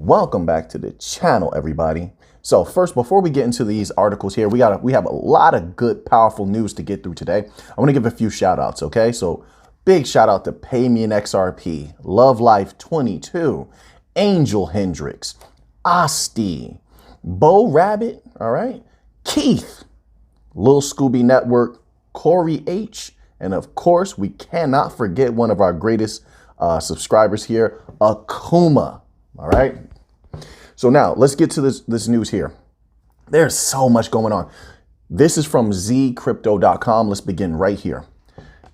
Welcome back to the channel, everybody. So first, before we get into these articles here, we have a lot of good, powerful news to get through today. I want to give a few shout outs. Okay. So big shout out to Pay Me an XRP, Love Life 22, Angel Hendricks, Asti, Bo Rabbit. All right. Keith, Lil Scooby Network, Corey H. And of course, we cannot forget one of our greatest subscribers here, Akuma. All right. So now let's get to this news here. There's so much going on. This is from zcrypto.com. Let's begin right here.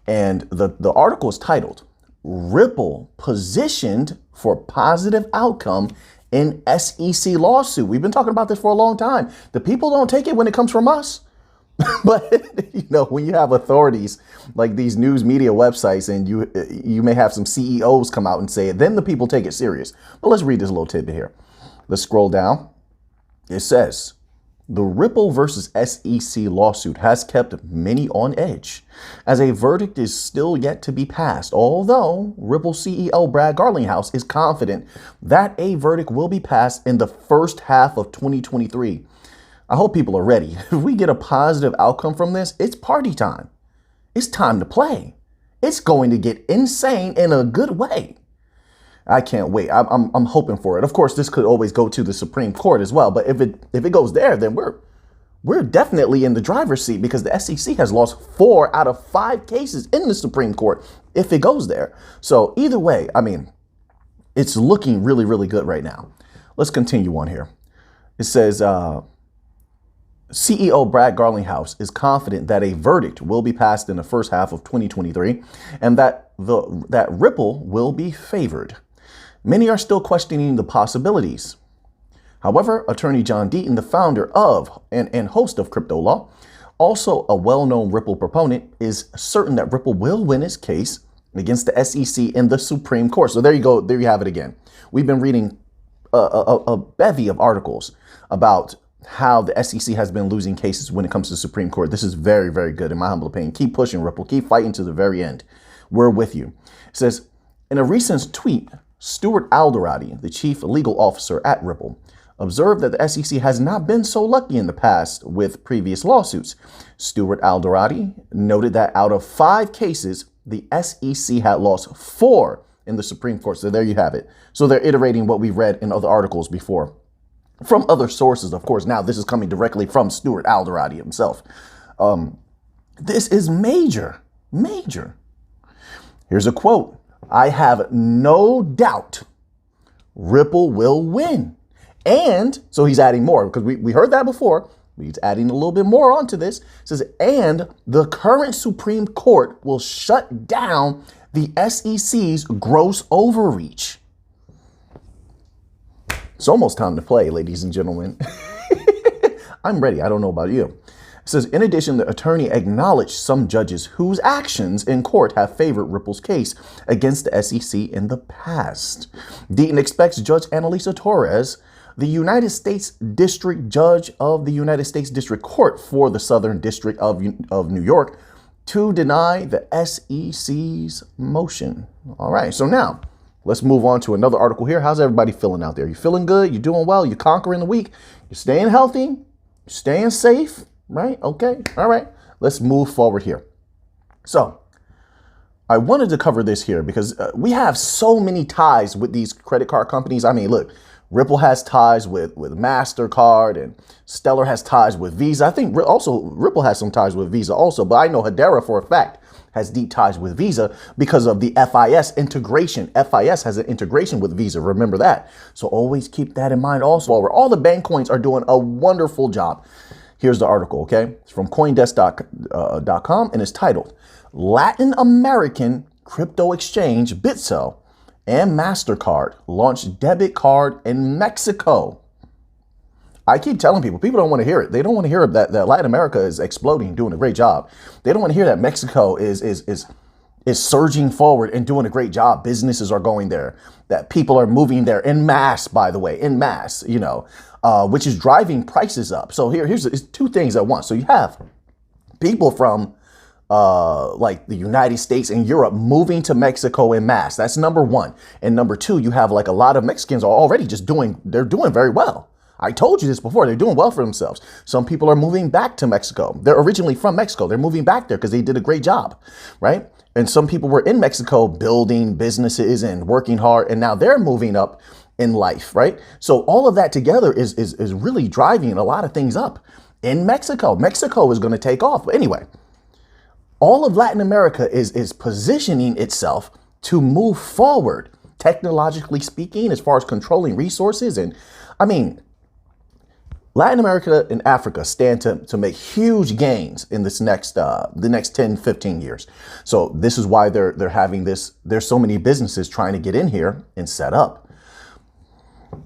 And the article is titled Ripple Positioned for Positive Outcome in SEC Lawsuit. We've been talking about this for a long time. The people don't take it when it comes from us. But, you know, when you have authorities like these news media websites and you may have some CEOs come out and say it, then the people take it serious. But let's read this little tidbit here. Let's scroll down. It says the Ripple versus SEC lawsuit has kept many on edge as a verdict is still yet to be passed. Although Ripple CEO Brad Garlinghouse is confident that a verdict will be passed in the first half of 2023. I hope people are ready. If we get a positive outcome from this, it's party time. It's time to play. It's going to get insane in a good way. I can't wait. I'm hoping for it. Of course, this could always go to the Supreme Court as well. But if it goes there, then we're definitely in the driver's seat because the SEC has lost 4 out of 5 cases in the Supreme Court if it goes there. So either way, I mean, it's looking really, really good right now. Let's continue on here. It says, CEO Brad Garlinghouse is confident that a verdict will be passed in the first half of 2023 and that Ripple will be favored. Many are still questioning the possibilities. However, attorney John Deaton, the founder of and host of Crypto Law, also a well-known Ripple proponent, is certain that Ripple will win its case against the SEC in the Supreme Court. So there you go. There you have it again. We've been reading a bevy of articles about how the SEC has been losing cases when it comes to the Supreme Court. This is very, very good in my humble opinion. Keep pushing, Ripple. Keep fighting to the very end. We're with you. It says, in a recent tweet, Stuart Alderati, the chief legal officer at Ripple, observed that the SEC has not been so lucky in the past with previous lawsuits. Stuart Alderati noted that out of 5 cases, the SEC had lost 4 in the Supreme Court. So there you have it. So they're iterating what we read in other articles before. From other sources, of course. Now, this is coming directly from Stuart Alderati himself. This is major, major. Here's a quote. I have no doubt Ripple will win. And so he's adding more because we heard that before. He's adding a little bit more onto this. It says, and the current Supreme Court will shut down the SEC's gross overreach. It's almost time to play, ladies and gentlemen. I'm ready. I don't know about you. It says, in addition, the attorney acknowledged some judges whose actions in court have favored Ripple's case against the SEC in the past. Deaton expects Judge Annalisa Torres, the United States District Judge of the United States District Court for the Southern District of New York, to deny the SEC's motion. All right. So now, let's move on to another article here. How's everybody feeling out there? You feeling good? You doing well? You conquering the week? You staying healthy? You staying safe? Right? Okay. All right. Let's move forward here. So I wanted to cover this here because we have so many ties with these credit card companies. I mean, look, Ripple has ties with Mastercard and Stellar has ties with Visa. I think also Ripple has some ties with Visa also, but I know Hedera for a fact has deep ties with Visa because of the FIS integration. FIS has an integration with Visa. Remember that. So always keep that in mind also. Where all the bank coins are doing a wonderful job. Here's the article, okay? It's from CoinDesk.com and it's titled Latin American Crypto Exchange Bitso and Mastercard launched debit card in Mexico. I keep telling people don't want to hear it. They don't want to hear that Latin America is exploding, doing a great job. They don't want to hear that Mexico is surging forward and doing a great job. Businesses are going there, that people are moving there en masse, by the way, en masse, you know, which is driving prices up. So here's 2 things at once. So you have people from like the United States and Europe moving to Mexico en masse. That's number one. And number two, you have like a lot of Mexicans are already they're doing very well. I told you this before. They're doing well for themselves. Some people are moving back to Mexico. They're originally from Mexico. They're moving back there because they did a great job, right? And some people were in Mexico building businesses and working hard, and now they're moving up in life, right? So all of that together is really driving a lot of things up in Mexico. Mexico is going to take off. But anyway, all of Latin America is positioning itself to move forward, technologically speaking, as far as controlling resources. And I mean, Latin America and Africa stand to make huge gains in this the next 10, 15 years. So this is why they're having this. There's so many businesses trying to get in here and set up.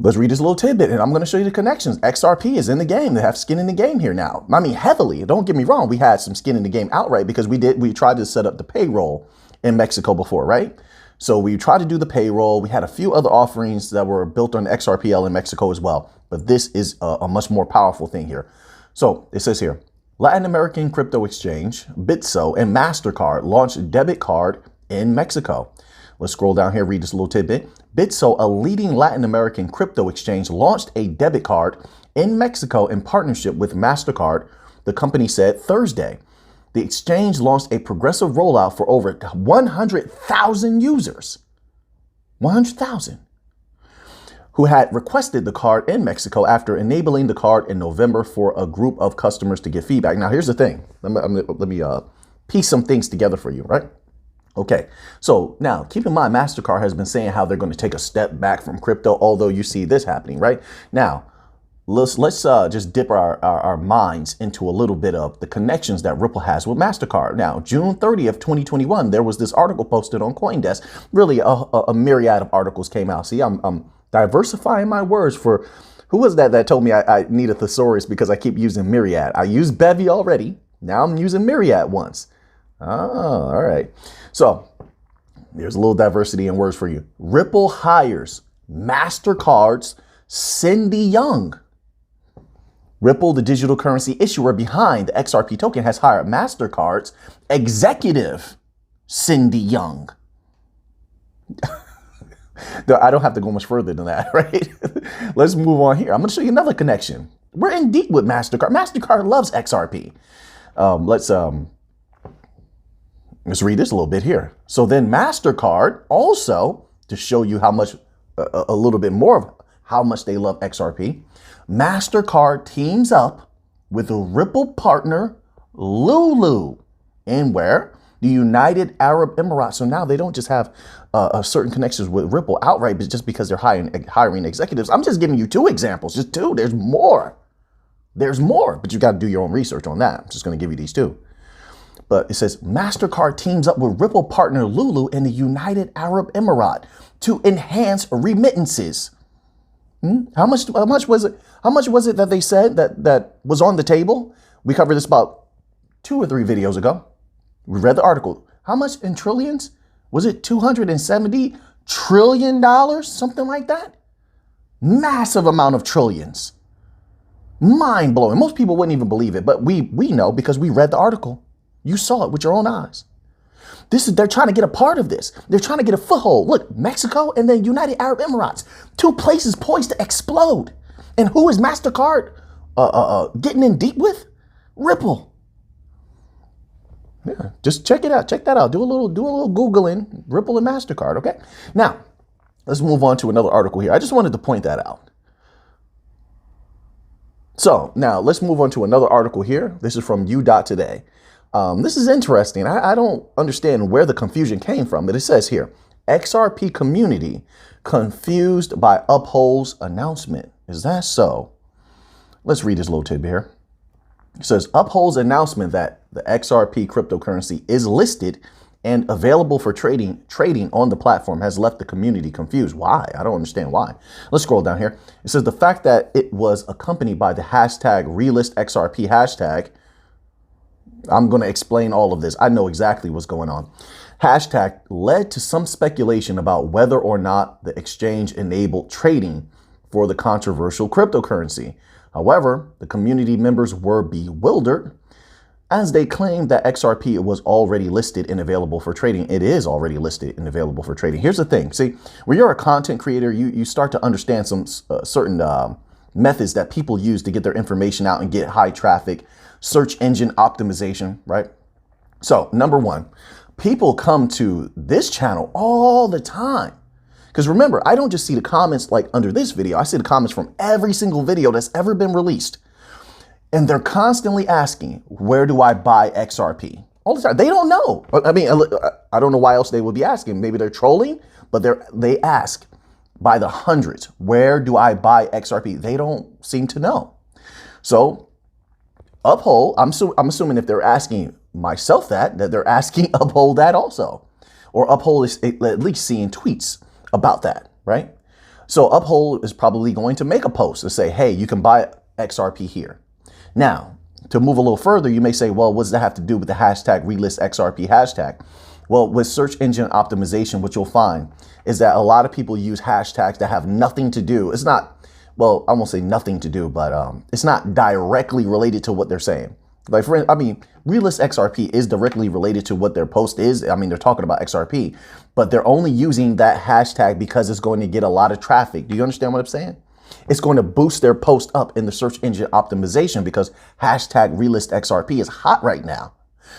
Let's read this little tidbit, and I'm going to show you the connections. XRP is in the game. They have skin in the game here now. I mean, heavily. Don't get me wrong. We had some skin in the game outright because we tried to set up the payroll in Mexico before, right? So we tried to do the payroll. We had a few other offerings that were built on XRPL in Mexico as well. But this is a much more powerful thing here. So it says here, Latin American crypto exchange, Bitso and Mastercard launched debit card in Mexico. Let's scroll down here, read this little tidbit. Bitso, a leading Latin American crypto exchange, launched a debit card in Mexico in partnership with Mastercard, the company said Thursday. The exchange launched a progressive rollout for over 100,000 users. 100,000. Who had requested the card in Mexico after enabling the card in November for a group of customers to give feedback. Now, here's the thing. Let me piece some things together for you, right? Okay, so now keep in mind, MasterCard has been saying how they're going to take a step back from crypto, although you see this happening, right? Now, let's just dip our minds into a little bit of the connections that Ripple has with MasterCard. Now, June 30th, 2021, there was this article posted on CoinDesk. Really, a myriad of articles came out. See, I'm diversifying my words for, who was that told me I need a thesaurus because I keep using myriad? I used bevy already. Now I'm using myriad once. Oh, all right. So there's a little diversity in words for you. Ripple hires MasterCard's Cindy Young. Ripple, the digital currency issuer behind the XRP token, has hired MasterCard's executive, Cindy Young. I don't have to go much further than that, right? Let's move on here. I'm going to show you another connection. We're in deep with MasterCard. MasterCard loves XRP. Let's read this a little bit here. So then MasterCard also, to show you how much, a little bit more of how much they love XRP, MasterCard teams up with a Ripple partner, Lulu, in where? The United Arab Emirates. So now they don't just have certain connections with Ripple outright, but just because they're hiring executives. I'm just giving you two examples, just two. There's more. There's more, but you got to do your own research on that. I'm just going to give you these two. But it says MasterCard teams up with Ripple partner Lulu in the United Arab Emirates to enhance remittances. How much was it? How much was it that they said that was on the table? We covered this about 2 or 3 videos ago. We read the article. How much in trillions? Was it $270 trillion? Something like that? Massive amount of trillions. Mind blowing. Most people wouldn't even believe it, but we know because we read the article. You saw it with your own eyes. They're trying to get a part of this. They're trying to get a foothold. Look, Mexico and then United Arab Emirates, 2 places poised to explode. And who is MasterCard getting in deep with? Ripple. Yeah, just check it out. Check that out. Do a little Googling, Ripple and MasterCard. Okay. Now, let's move on to another article here. I just wanted to point that out. So now let's move on to another article here. This is from U.Today. This is interesting. I don't understand where the confusion came from, but it says here, XRP community confused by Uphold's announcement. Is that so? Let's read this little tidbit here. It says Uphold's announcement that the XRP cryptocurrency is listed and available for trading on the platform has left the community confused. Why? I don't understand why. Let's scroll down here. It says the fact that it was accompanied by the hashtag #RelistXRP hashtag. I'm going to explain all of this. I know exactly what's going on. Hashtag led to some speculation about whether or not the exchange enabled trading for the controversial cryptocurrency. However, the community members were bewildered As they claim that XRP was already listed and available for trading, it is already listed and available for trading. Here's the thing. See, when you're a content creator, you start to understand some certain methods that people use to get their information out and get high traffic, search engine optimization, right? So number one, people come to this channel all the time. Because remember, I don't just see the comments like under this video. I see the comments from every single video that's ever been released. And they're constantly asking, where do I buy XRP? All the time. They don't know. I mean, I don't know why else they would be asking. Maybe they're trolling, but they ask by the hundreds, where do I buy XRP? They don't seem to know. So Uphold, I'm assuming if they're asking myself that they're asking Uphold that also. Or Uphold is at least seeing tweets about that, right? So Uphold is probably going to make a post to say, hey, you can buy XRP here. Now, to move a little further, you may say, well, what does that have to do with the hashtag relist XRP hashtag? Well, with search engine optimization, what you'll find is that a lot of people use hashtags that have nothing to do. It's not, well, I won't say nothing to do, but it's not directly related to what they're saying. Like, I mean, relist XRP is directly related to what their post is. I mean, they're talking about XRP, but they're only using that hashtag because it's going to get a lot of traffic. Do you understand what I'm saying? It's going to boost their post up in the search engine optimization because hashtag relist XRP is hot right now.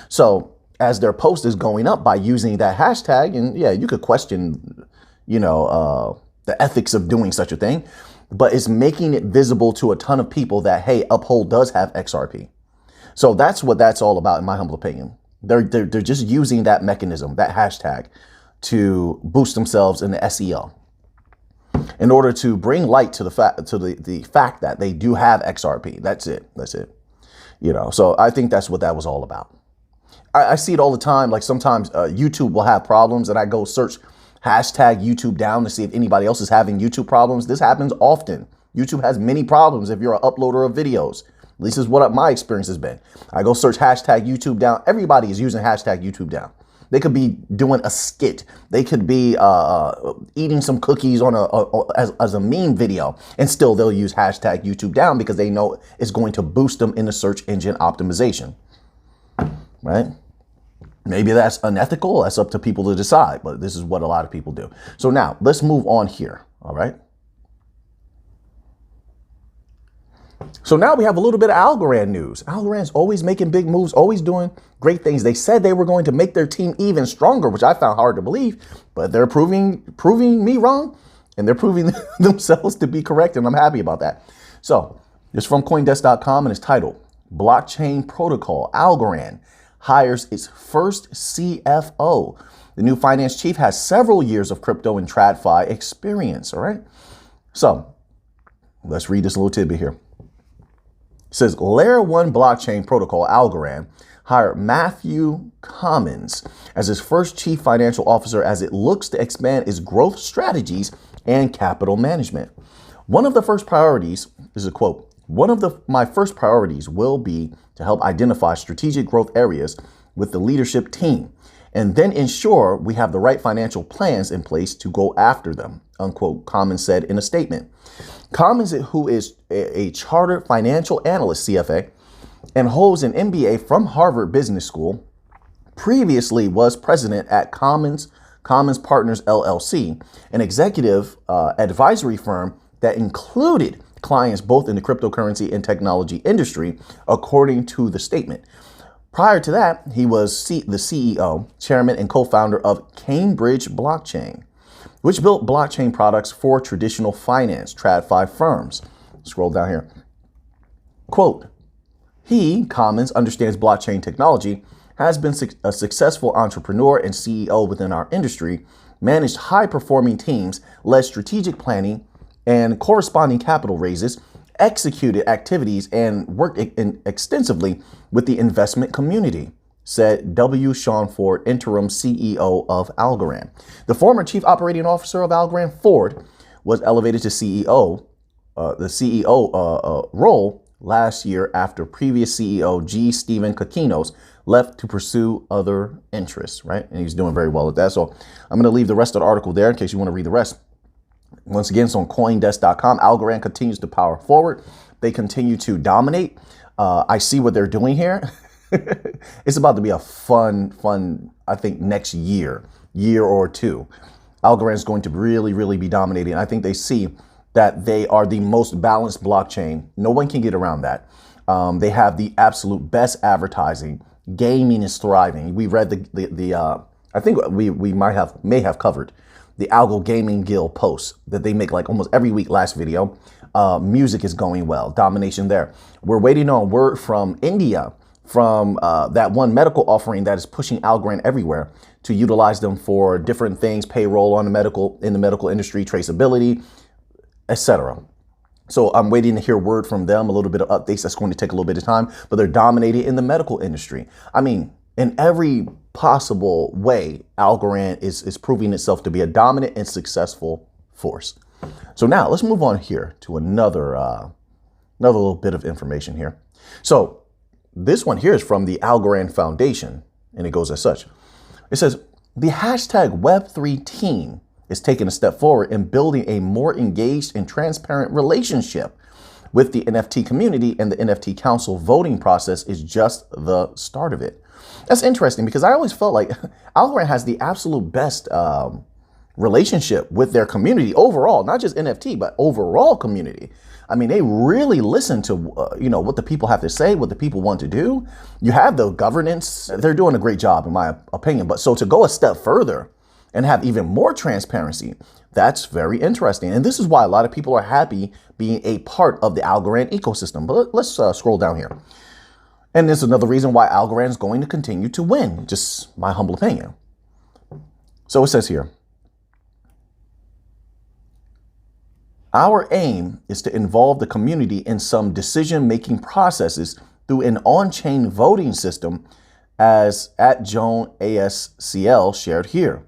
So as their post is going up by using that hashtag, and yeah, you could question, the ethics of doing such a thing, but it's making it visible to a ton of people that, hey, Uphold does have XRP. So that's what that's all about, in my humble opinion. They're just using that mechanism, that hashtag, to boost themselves in the SEO, in order to bring light to the fact that they do have XRP. That's it. So I think that's what that was all about. I see it all the time. Like sometimes YouTube will have problems and I go search hashtag YouTube down to see if anybody else is having YouTube problems. This happens often. YouTube has many problems if you're an uploader of videos. At least is what my experience has been. I go search hashtag YouTube down. Everybody is using hashtag YouTube down. They could be doing a skit. They could be eating some cookies on as a meme video, and still they'll use hashtag YouTube down because they know it's going to boost them in the search engine optimization, right? Maybe that's unethical. That's up to people to decide, but this is what a lot of people do. So now let's move on here. All right. So now we have a little bit of Algorand news. Algorand's always making big moves, always doing great things. They said they were going to make their team even stronger, which I found hard to believe, but they're proving me wrong, and they're proving themselves to be correct, and I'm happy about that. So it's from CoinDesk.com, and it's titled, Blockchain Protocol Algorand hires its first CFO. The new finance chief has several years of crypto and TradFi experience, all right? So let's read this little tidbit here. It says Layer 1 blockchain protocol Algorand hired Matthew Commons as its first chief financial officer as it looks to expand its growth strategies and capital management. One of the first priorities, this is a quote, my first priorities will be to help identify strategic growth areas with the leadership team and then ensure we have the right financial plans in place to go after them, unquote, Commons said in a statement. Commons, who is a chartered financial analyst, CFA, and holds an MBA from Harvard Business School, previously was president at Commons Partners LLC, an executive advisory firm that included clients both in the cryptocurrency and technology industry, according to the statement. Prior to that, he was the CEO, chairman, and co-founder of Cambridge Blockchain, which built blockchain products for traditional finance, TradFi firms. Scroll down here. Quote, Commons, understands blockchain technology, has been a successful entrepreneur and CEO within our industry, managed high-performing teams, led strategic planning and corresponding capital raises, executed activities, and worked extensively with the investment community, said W. Sean Ford, interim CEO of Algorand. The former chief operating officer of Algorand, Ford, was elevated to CEO, role last year after previous CEO G. Stephen Kokinos left to pursue other interests, right? And he's doing very well at that. So I'm going to leave the rest of the article there in case you want to read the rest. Once again, it's on CoinDesk.com. Algorand continues to power forward. They continue to dominate. I see what they're doing here. It's about to be a fun, I think, next year or two. Algorand is going to really be dominating. I think they see that they are the most balanced blockchain. No one can get around that. They have the absolute best advertising. Gaming is thriving. We read I think we may have covered the ALGO Gaming Guild posts that they make like almost every week. Last video. Music is going well. Domination there. We're waiting on word from India, from that one medical offering that is pushing Algorand everywhere to utilize them for different things, payroll in the medical industry, traceability, etc. So I'm waiting to hear word from them, a little bit of updates. That's going to take a little bit of time, but they're dominating in the medical industry. I mean, in every possible way, Algorand is proving itself to be a dominant and successful force. So now let's move on here to another little bit of information here. So this one here is from the Algorand Foundation, and it goes as such. It says, the hashtag Web3 team is taking a step forward in building a more engaged and transparent relationship with the NFT community, and the NFT Council voting process is just the start of it. That's interesting because I always felt like Algorand has the absolute best relationship with their community overall, not just NFT, but overall community. I mean, they really listen to, what the people have to say, what the people want to do. You have the governance. They're doing a great job, in my opinion. But so to go a step further and have even more transparency, that's very interesting. And this is why a lot of people are happy being a part of the Algorand ecosystem. But let's scroll down here. And this is another reason why Algorand is going to continue to win, just my humble opinion. So it says here, our aim is to involve the community in some decision-making processes through an on-chain voting system, as @Joan ASCL shared here.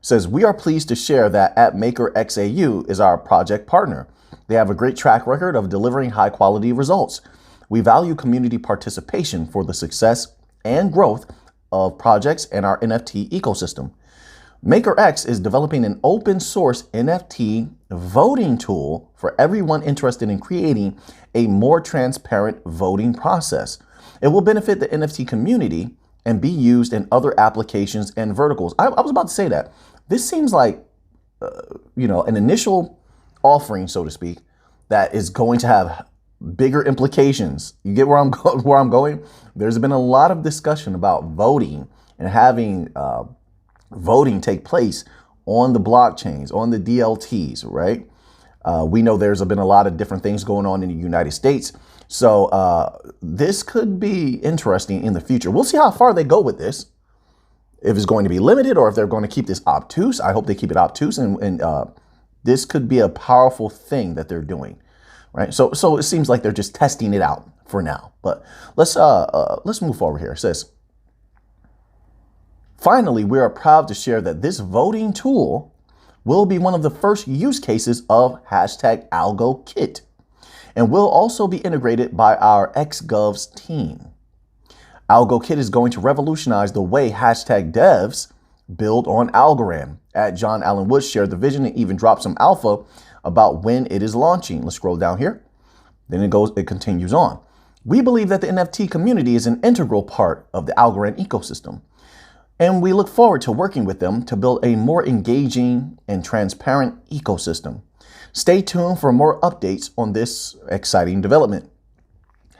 It says, we are pleased to share that @MakerXAU is our project partner. They have a great track record of delivering high-quality results. We value community participation for the success and growth of projects and our NFT ecosystem. MakerX is developing an open source NFT voting tool for everyone interested in creating a more transparent voting process. It will benefit the NFT community and be used in other applications and verticals. I was about to say that. This seems like, an initial offering, so to speak, that is going to have bigger implications. You get where I'm going? There's been a lot of discussion about voting and having voting take place on the blockchains, on the DLTs, right? We know there's been a lot of different things going on in the United States. So this could be interesting in the future. We'll see how far they go with this. If it's going to be limited or if they're going to keep this obtuse. I hope they keep it obtuse, and this could be a powerful thing that they're doing, right? So it seems like they're just testing it out for now. But let's move forward here. It says, finally, we are proud to share that this voting tool will be one of the first use cases of hashtag ALGO Kit, and will also be integrated by our XGovs team. ALGO Kit is going to revolutionize the way hashtag devs build on Algorand. @John Allen Woods shared the vision and even dropped some alpha about when it is launching. Let's scroll down here. Then it continues on. We believe that the NFT community is an integral part of the Algorand ecosystem, and we look forward to working with them to build a more engaging and transparent ecosystem. Stay tuned for more updates on this exciting development.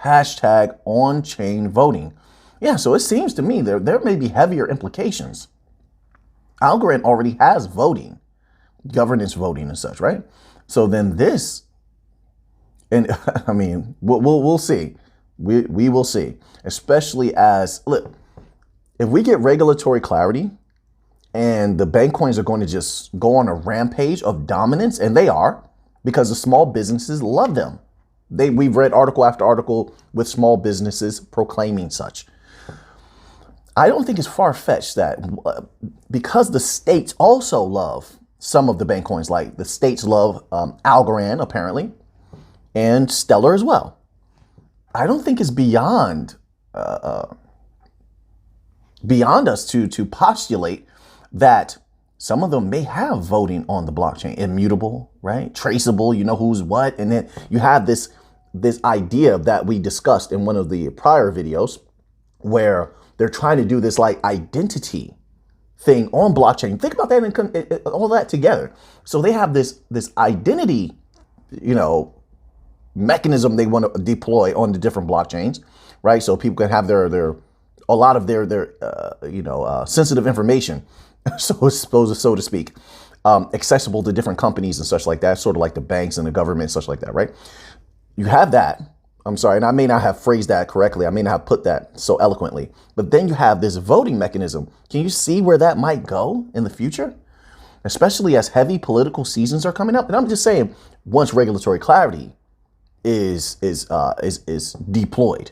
Hashtag on-chain voting. Yeah, so it seems to me there may be heavier implications. Algorand already has voting, governance voting and such, right? So then this, and I mean, we'll see. We will see, especially as, look, if we get regulatory clarity and the bank coins are going to just go on a rampage of dominance, and they are, because the small businesses love them. We've read article after article with small businesses proclaiming such. I don't think it's far-fetched that because the states also love some of the bank coins, like the states love Algorand apparently, and Stellar as well. I don't think it's beyond us to postulate that some of them may have voting on the blockchain, immutable, right? Traceable, you know who's what. And then you have this idea that we discussed in one of the prior videos where they're trying to do this like identity thing on blockchain. Think about that and all that together. So they have this identity, mechanism they want to deploy on the different blockchains, right? So people can have a lot of their sensitive information, so to speak, accessible to different companies and such like that, sort of like the banks and the government and such like that, right? You have that. I'm sorry, and I may not have phrased that correctly. I may not have put that so eloquently, but then you have this voting mechanism. Can you see where that might go in the future? Especially as heavy political seasons are coming up. And I'm just saying, once regulatory clarity is deployed,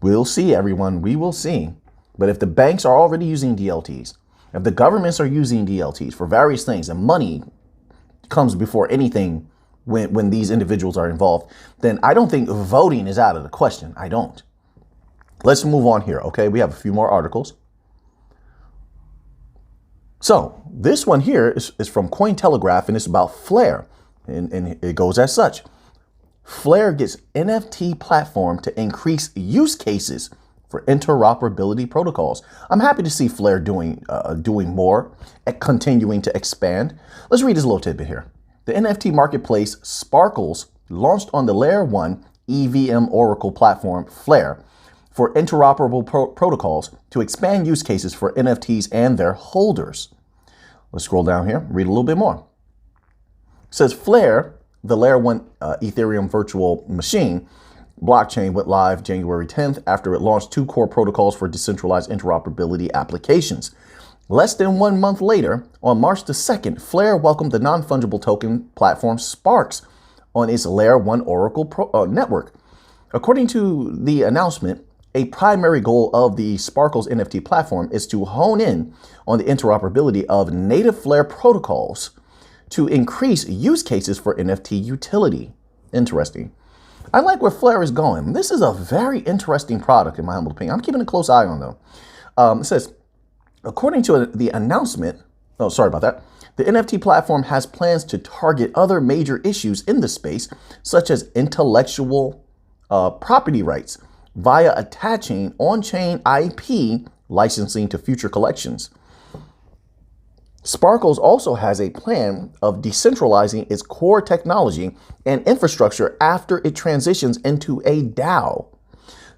we'll see, everyone. We will see. But if the banks are already using DLTs, if the governments are using DLTs for various things, and money comes before anything when these individuals are involved, then I don't think voting is out of the question. I don't. Let's move on here. Okay, we have a few more articles. So this one here is from Cointelegraph, and it's about Flare, and it goes as such. Flare gets NFT platform to increase use cases for interoperability protocols. I'm happy to see Flare doing more and continuing to expand. Let's read this little tidbit here. The NFT marketplace Sparkles launched on the Layer 1 EVM Oracle platform Flare for interoperable protocols to expand use cases for NFTs and their holders. Let's scroll down here, read a little bit more. It says Flare, the Layer 1 Ethereum virtual machine blockchain, went live January 10th after it launched 2 core protocols for decentralized interoperability applications. Less than 1 month later, on March the 2nd, Flare welcomed the non-fungible token platform Sparks on its Layer 1 Oracle network. According to the announcement, a primary goal of the Sparkles NFT platform is to hone in on the interoperability of native Flare protocols to increase use cases for NFT utility. Interesting. I like where Flare is going. This is a very interesting product, in my humble opinion. I'm keeping a close eye on, though. It says, according to the announcement, the NFT platform has plans to target other major issues in the space, such as intellectual property rights, via attaching on-chain IP licensing to future collections. Sparkles also has a plan of decentralizing its core technology and infrastructure after it transitions into a DAO.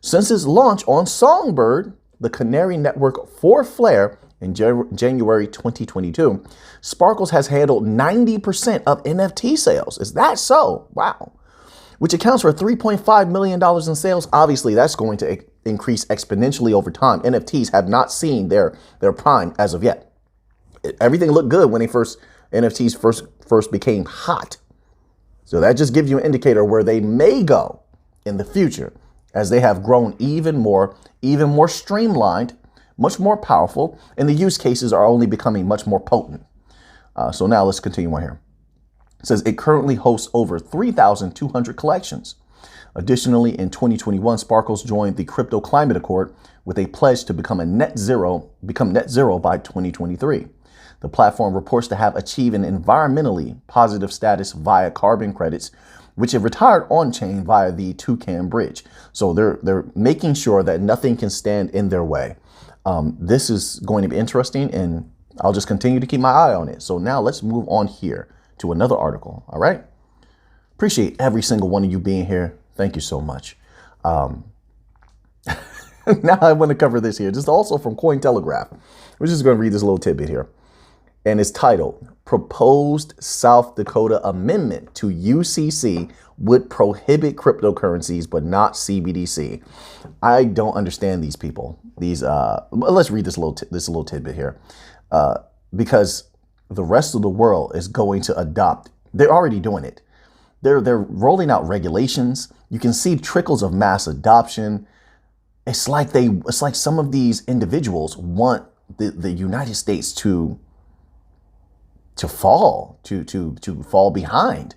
Since its launch on Songbird, the canary network for Flare, in January 2022, Sparkles has handled 90% of NFT sales. Is that so? Wow. Which accounts for $3.5 million in sales. Obviously, that's going to increase exponentially over time. NFTs have not seen their prime as of yet. Everything looked good when NFTs first became hot. So that just gives you an indicator where they may go in the future as they have grown even more streamlined, much more powerful, and the use cases are only becoming much more potent. So now let's continue on here. It says it currently hosts over 3,200 collections. Additionally, in 2021, Sparkles joined the Crypto Climate Accord with a pledge to become net zero by 2023. The platform reports to have achieved an environmentally positive status via carbon credits, which have retired on-chain via the Toucan Bridge. So they're making sure that nothing can stand in their way. This is going to be interesting, and I'll just continue to keep my eye on it. So now let's move on here to another article. All right. Appreciate every single one of you being here. Thank you so much. Now I want to cover this here. Just also from Cointelegraph. We're just going to read this little tidbit here. And it's titled, Proposed South Dakota Amendment to UCC would prohibit cryptocurrencies, but not CBDC. I don't understand these people. Let's read this little tidbit here. Because the rest of the world is going to adopt. They're already doing it. They're rolling out regulations. You can see trickles of mass adoption. It's like some of these individuals want the United States to fall behind.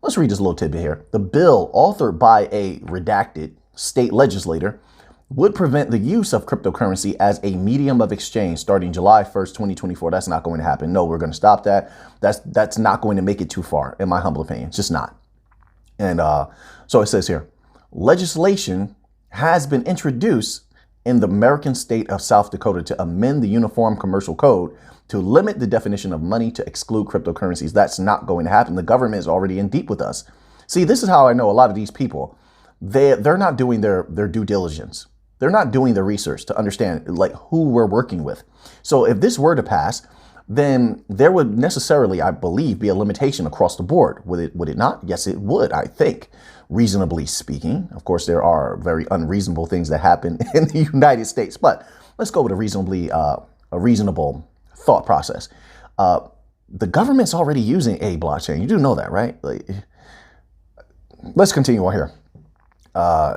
Let's read this little tidbit here. The bill, authored by a redacted state legislator, would prevent the use of cryptocurrency as a medium of exchange starting July 1st, 2024. That's not going to happen. No, we're going to stop that. That's not going to make it too far, in my humble opinion. It's just not. And so it says here, legislation has been introduced in the American state of South Dakota to amend the Uniform Commercial Code to limit the definition of money to exclude cryptocurrencies. That's not going to happen. The government is already in deep with us. See, this is how I know a lot of these people, they're not doing their due diligence. They're not doing the research to understand like who we're working with. So if this were to pass, then there would necessarily, I believe, be a limitation across the board. Would it not? Yes, it would, I think, reasonably speaking. Of course, there are very unreasonable things that happen in the United States, but let's go with a reasonable thought process. The government's already using a blockchain. You do know that, right? Let's continue on here.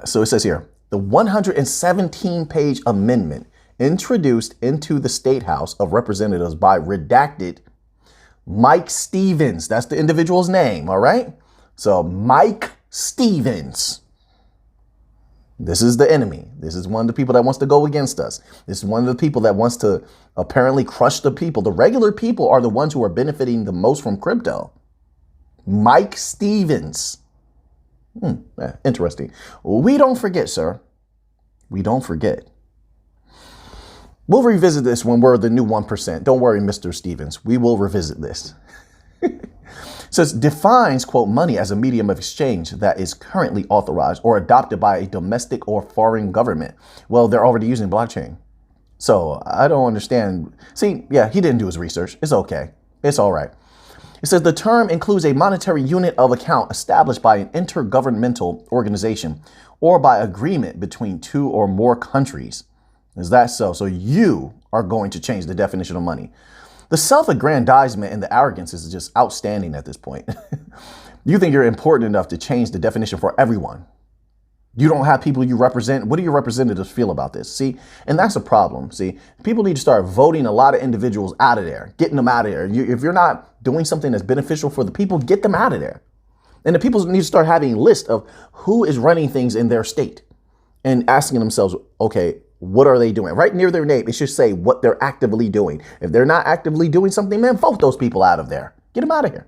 So it says here, the 117-page amendment introduced into the State House of Representatives by redacted Mike Stevens. That's the individual's name, all right? So Mike Stevens. This is the enemy. This is one of the people that wants to go against us. This is one of the people that wants to apparently crush the people. The regular people are the ones who are benefiting the most from crypto. Mike Stevens. Interesting. We don't forget, sir. We don't forget. We'll revisit this when we're the new 1%. Don't worry, Mr. Stevens. We will revisit this. Says defines, quote, money as a medium of exchange that is currently authorized or adopted by a domestic or foreign government. Well, they're already using blockchain. So I don't understand. See, yeah, he didn't do his research. It's okay. It's all right. It says the term includes a monetary unit of account established by an intergovernmental organization or by agreement between two or more countries. Is that so? So you are going to change the definition of money. The self-aggrandizement and the arrogance is just outstanding at this point. You think you're important enough to change the definition for everyone. You don't have people you represent. What do your representatives feel about this? See, and that's a problem. See, people need to start voting a lot of individuals out of there, getting them out of there. If you're not doing something that's beneficial for the people, get them out of there. And the people need to start having a list of who is running things in their state and asking themselves, okay, what are they doing? Right near their name, it should say what they're actively doing. If they're not actively doing something, man, vote those people out of there. Get them out of here.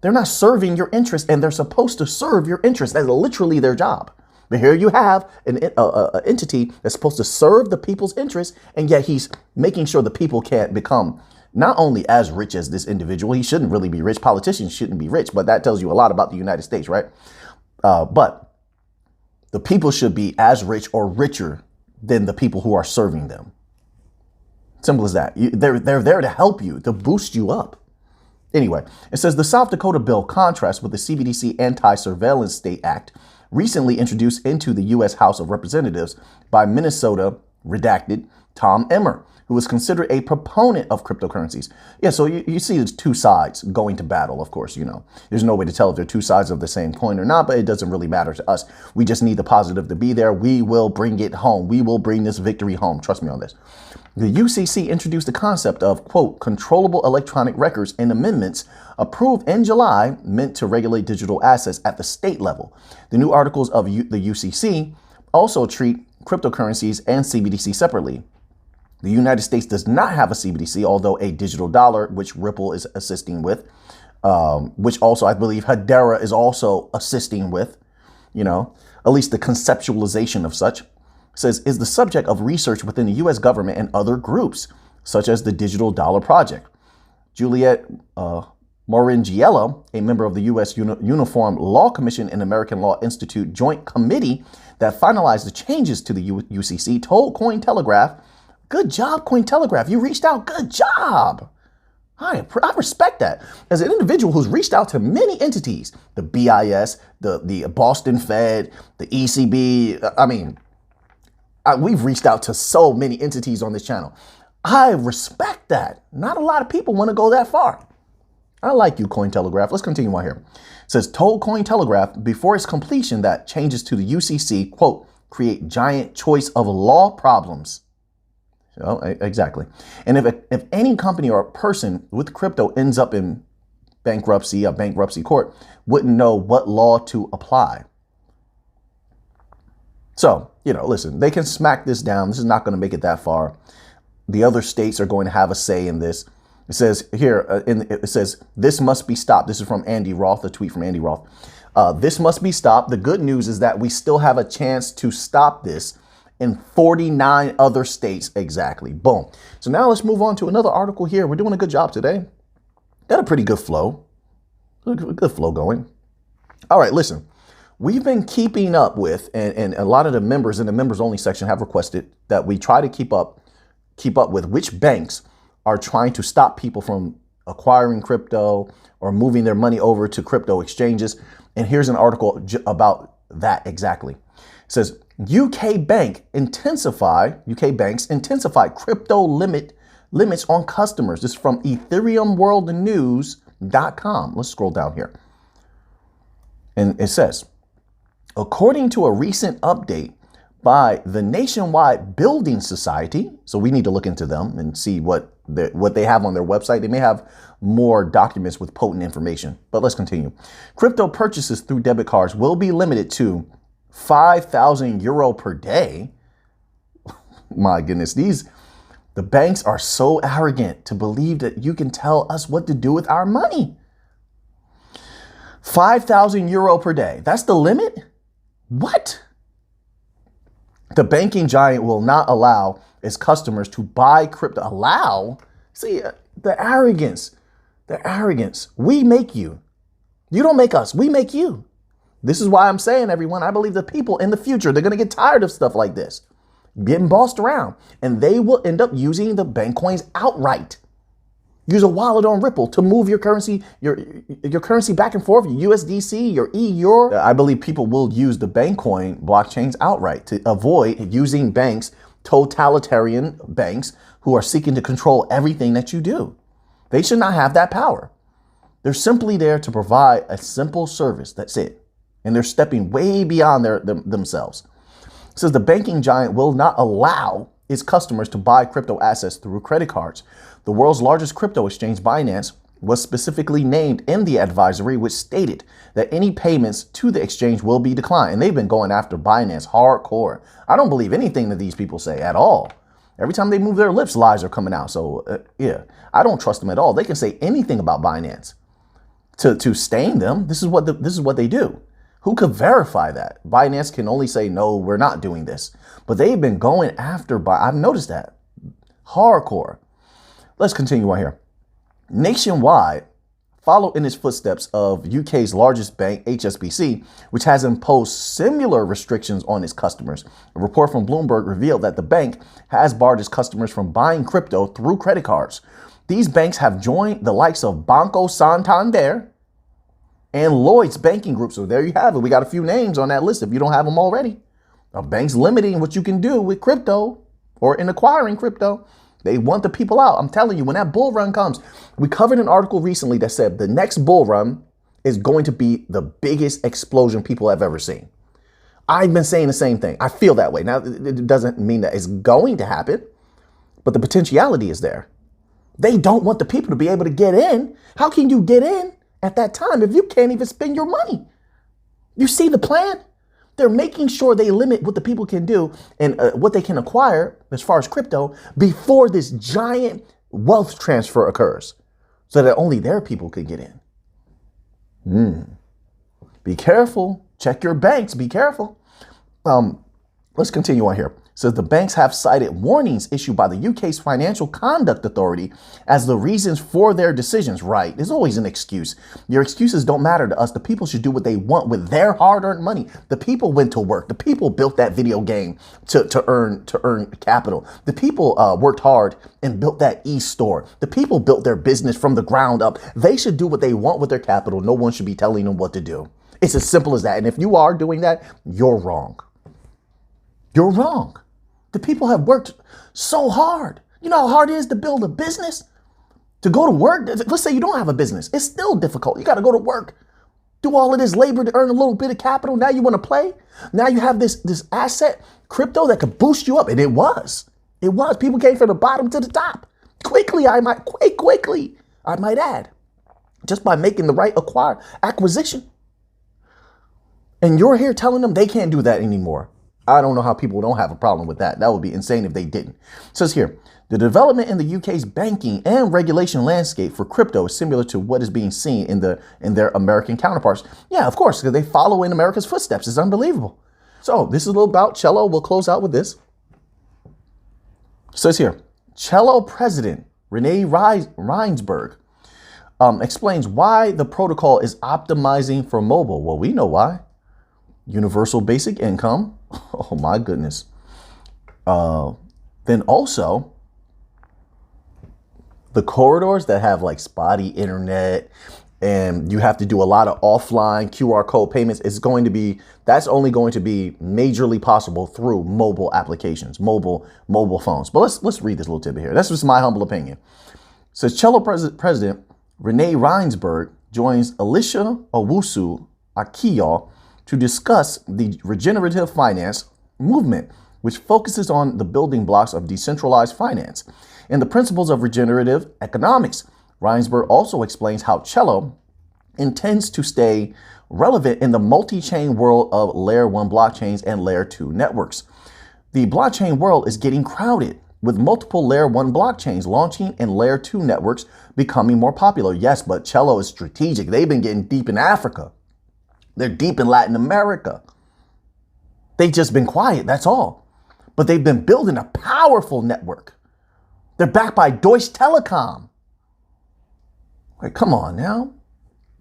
They're not serving your interests, and they're supposed to serve your interests. That's literally their job. But here you have an entity that's supposed to serve the people's interests, and yet he's making sure the people can't become not only as rich as this individual. He shouldn't really be rich. Politicians shouldn't be rich, but that tells you a lot about the United States, right? But the people should be as rich or richer than the people who are serving them. Simple as that. They're there to help you, to boost you up. Anyway, it says the South Dakota bill contrasts with the CBDC Anti-Surveillance State Act recently introduced into the U.S. House of Representatives by Minnesota redacted Tom Emmer, who was considered a proponent of cryptocurrencies. Yeah, so you see there's two sides going to battle, of course, you know. There's no way to tell if they're two sides of the same coin or not, but it doesn't really matter to us. We just need the positive to be there. We will bring it home. We will bring this victory home. Trust me on this. The UCC introduced the concept of, quote, controllable electronic records and amendments approved in July meant to regulate digital assets at the state level. The new articles of the UCC also treat cryptocurrencies and CBDC separately. The United States does not have a CBDC, although a digital dollar, which Ripple is assisting with, which also I believe Hedera is also assisting with, you know, at least the conceptualization of such, says is the subject of research within the U.S. government and other groups, such as the Digital Dollar Project. Juliet Moringiello, a member of the U.S. Uniform Law Commission and American Law Institute Joint Committee that finalized the changes to the UCC, told Cointelegraph, good job, Cointelegraph. You reached out. Good job. I respect that. As an individual who's reached out to many entities, the BIS, the Boston Fed, the ECB, I mean, we've reached out to so many entities on this channel. I respect that. Not a lot of people want to go that far. I like you, Cointelegraph. Let's continue on here. It says, told Cointelegraph before its completion that changes to the UCC, quote, create giant choice of law problems. So, exactly. And if any company or person with crypto ends up in bankruptcy, a bankruptcy court, wouldn't know what law to apply. So, you know, listen, they can smack this down. This is not going to make it that far. The other states are going to have a say in this. It says here, it says, this must be stopped. This is from Andy Roth, a tweet from Andy Roth. This must be stopped. The good news is that we still have a chance to stop this in 49 other states exactly. Boom. So now let's move on to another article here. We're doing a good job today. Got a pretty good flow. Good flow going. All right, listen. We've been keeping up with, and a lot of the members in the members only section have requested that we try to keep up with which banks are trying to stop people from acquiring crypto or moving their money over to crypto exchanges. And here's an article about that exactly. It says UK banks intensify crypto limits on customers. This is from EthereumWorldNews.com. Let's scroll down here. And it says, according to a recent update by the Nationwide Building Society, so we need to look into them and see what they have on their website. They may have more documents with potent information, but let's continue. Crypto purchases through debit cards will be limited to 5,000 euro per day. My goodness, the banks are so arrogant to believe that you can tell us what to do with our money. 5,000 euro per day. That's the limit? What? The banking giant will not allow its customers to buy crypto. Allow? See, the arrogance. We make you. You don't make us. We make you. This is why I'm saying, everyone, I believe the people in the future, they're going to get tired of stuff like this, getting bossed around, and they will end up using the bank coins outright. Use a wallet on Ripple to move your currency, your currency back and forth, your USDC, your euro. I believe people will use the bank coin blockchains outright to avoid using banks, totalitarian banks who are seeking to control everything that you do. They should not have that power. They're simply there to provide a simple service. That's it. And they're stepping way beyond themselves. It says the banking giant will not allow its customers to buy crypto assets through credit cards. The world's largest crypto exchange, Binance, was specifically named in the advisory, which stated that any payments to the exchange will be declined. And they've been going after Binance hardcore. I don't believe anything that these people say at all. Every time they move their lips, lies are coming out. So yeah, I don't trust them at all. They can say anything about Binance to stain them. This is what they do. Who could verify that? Binance can only say, no, we're not doing this. But they've been going after, I've noticed that. Hardcore. Let's continue on here. Nationwide followed in its footsteps of UK's largest bank, HSBC, which has imposed similar restrictions on its customers. A report from Bloomberg revealed that the bank has barred its customers from buying crypto through credit cards. These banks have joined the likes of Banco Santander and Lloyd's banking group. So there you have it. We got a few names on that list if you don't have them already. Banks limiting what you can do with crypto or in acquiring crypto. They want the people out. I'm telling you, when that bull run comes, we covered an article recently that said the next bull run is going to be the biggest explosion people have ever seen. I've been saying the same thing. I feel that way. Now, it doesn't mean that it's going to happen, but the potentiality is there. They don't want the people to be able to get in. How can you get in at that time if you can't even spend your money? You see the plan? They're making sure they limit what the people can do and what they can acquire as far as crypto before this giant wealth transfer occurs so that only their people can get in. Be careful. Check your banks. Be careful. Let's continue on here. It says the banks have cited warnings issued by the UK's Financial Conduct Authority as the reasons for their decisions. Right. There's always an excuse. Your excuses don't matter to us. The people should do what they want with their hard-earned money. The people went to work. The people built that video game to earn capital. The people worked hard and built that e-store. The people built their business from the ground up. They should do what they want with their capital. No one should be telling them what to do. It's as simple as that. And if you are doing that, you're wrong. You're wrong. The people have worked so hard. You know how hard it is to build a business? To go to work? Let's say you don't have a business. It's still difficult. You got to go to work, do all of this labor to earn a little bit of capital. Now you want to play? Now you have this asset, crypto, that could boost you up. And it was. It was. People came from the bottom to the top. Quickly, I might add. Just by making the right acquisition. And you're here telling them they can't do that anymore. I don't know how people don't have a problem with that. That would be insane if they didn't. It says here, the development in the UK's banking and regulation landscape for crypto is similar to what is being seen in their American counterparts. Yeah, of course, because they follow in America's footsteps. It's unbelievable. So this is a little about Celo. We'll close out with this. says here, Celo president Renee Reinsberg explains why the protocol is optimizing for mobile. Well, we know why. Universal basic income. Oh my goodness. Then also the corridors that have like spotty internet and you have to do a lot of offline QR code payments, that's only going to be majorly possible through mobile applications, mobile phones. But let's read this little tidbit here. That's just my humble opinion. It says Celo President Renee Reinsberg joins Alicia Owusu Akiyo to discuss the regenerative finance movement, which focuses on the building blocks of decentralized finance and the principles of regenerative economics. Reinsberg also explains how Celo intends to stay relevant in the multi-chain world of Layer 1 blockchains and Layer 2 networks. The blockchain world is getting crowded, with multiple Layer 1 blockchains launching and Layer 2 networks becoming more popular. Yes, but Celo is strategic. They've been getting deep in Africa. They're deep in Latin America. They've just been quiet, that's all. But they've been building a powerful network. They're backed by Deutsche Telekom. Wait, come on now.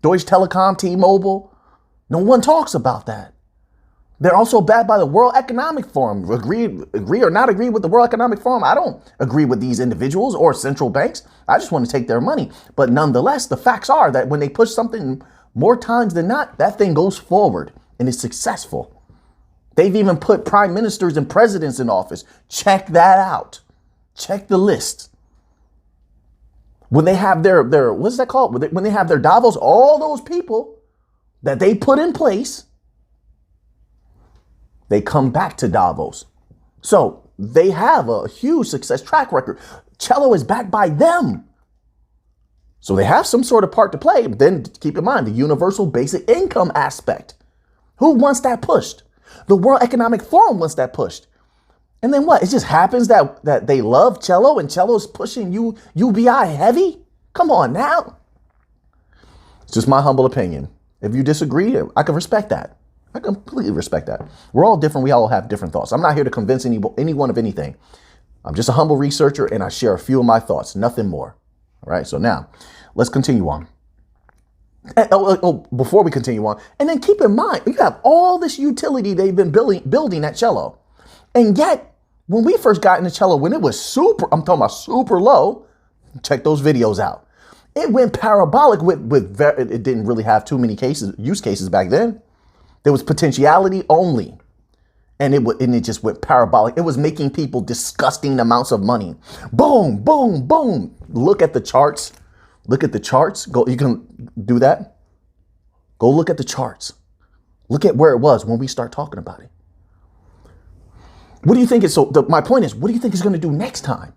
Deutsche Telekom, T-Mobile. No one talks about that. They're also backed by the World Economic Forum. Agree or not agree with the World Economic Forum? I don't agree with these individuals or central banks. I just want to take their money. But nonetheless, the facts are that when they push something more times than not, that thing goes forward and is successful. They've even put prime ministers and presidents in office. Check that out. Check the list. When they have their what's that called? When they have their Davos, all those people that they put in place, they come back to Davos. So they have a huge success track record. Celo is backed by them. So they have some sort of part to play. But then keep in mind the universal basic income aspect. Who wants that pushed? The World Economic Forum wants that pushed. And then what? It just happens that they love Celo and Celo's pushing UBI heavy? Come on now. It's just my humble opinion. If you disagree, I can respect that. I completely respect that. We're all different. We all have different thoughts. I'm not here to convince anyone of anything. I'm just a humble researcher and I share a few of my thoughts, nothing more. All right. So now let's continue on. Before we continue on, and then keep in mind, you have all this utility they've been building at Celo. And yet, when we first got into Celo, when it was I'm talking about super low, check those videos out. It went parabolic it didn't really have too many use cases back then. There was potentiality only. And it just went parabolic. It was making people disgusting amounts of money. Boom, boom, boom. Look at the charts. Look at the charts. You can do that. Go look at the charts. Look at where it was when we start talking about it. What do you think my point is, what do you think it's going to do next time?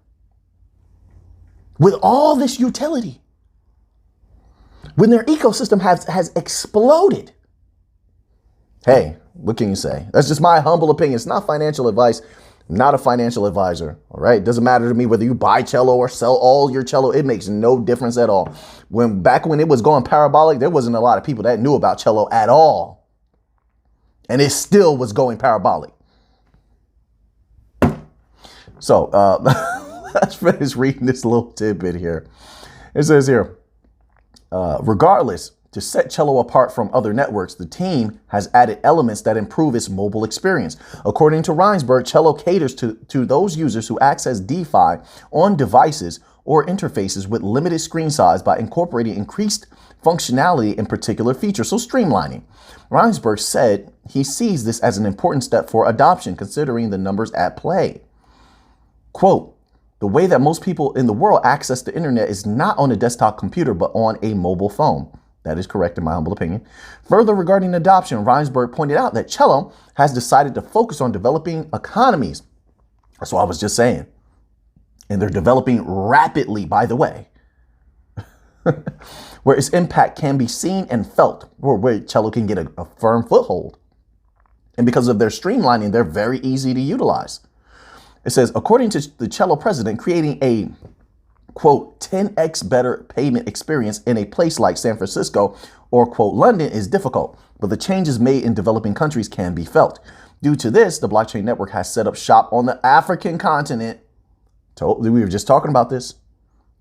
With all this utility. When their ecosystem has exploded. Hey, what can you say? That's just my humble opinion. It's not financial advice. I'm not a financial advisor. All right. It doesn't matter to me whether you buy Celo or sell all your Celo. It makes no difference at all. Back when it was going parabolic, there wasn't a lot of people that knew about Celo at all. And it still was going parabolic. So let's finish reading this little tidbit here. It says here, regardless, to set Celo apart from other networks, the team has added elements that improve its mobile experience. According to Reinsberg, Celo caters to those users who access DeFi on devices or interfaces with limited screen size by incorporating increased functionality in particular features, so streamlining. Reinsberg said he sees this as an important step for adoption, considering the numbers at play. Quote, the way that most people in the world access the internet is not on a desktop computer, but on a mobile phone. That is correct in my humble opinion. Further, regarding adoption, Reinsberg pointed out that Celo has decided to focus on developing economies. That's what I was just saying. And they're developing rapidly, by the way, where its impact can be seen and felt, or where Celo can get a firm foothold. And because of their streamlining, they're very easy to utilize. It says, according to the Celo president, creating a, quote, 10x better payment experience in a place like San Francisco or, quote, London is difficult, but the changes made in developing countries can be felt. Due to this, the blockchain network has set up shop on the African continent We were just talking about this,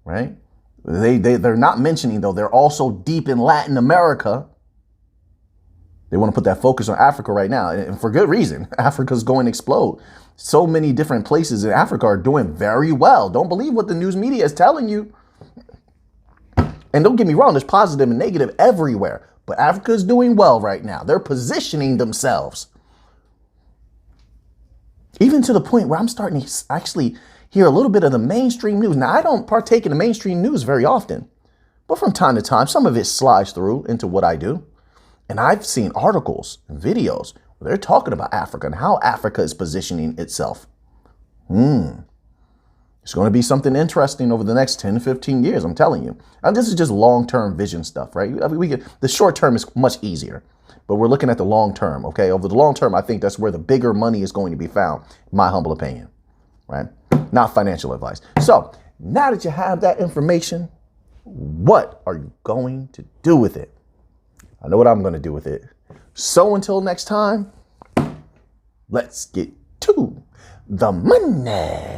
right? They're not mentioning, though, they're also deep in Latin America. They want to put that focus on Africa right now, and for good reason. Africa's going to explode. So many different places in Africa are doing very well. Don't believe what the news media is telling you. And don't get me wrong, there's positive and negative everywhere. But Africa's doing well right now. They're positioning themselves. Even to the point where I'm starting to actually hear a little bit of the mainstream news. Now, I don't partake in the mainstream news very often, but from time to time, some of it slides through into what I do. And I've seen articles and videos where they're talking about Africa and how Africa is positioning itself. It's going to be something interesting over the next 10 to 15 years, I'm telling you. And this is just long-term vision stuff, right? I mean, the short term is much easier, but we're looking at the long term, okay? Over the long term, I think that's where the bigger money is going to be found, in my humble opinion, right? Not financial advice. So now that you have that information, what are you going to do with it? I know what I'm going to do with it. So until next time, let's get to the money.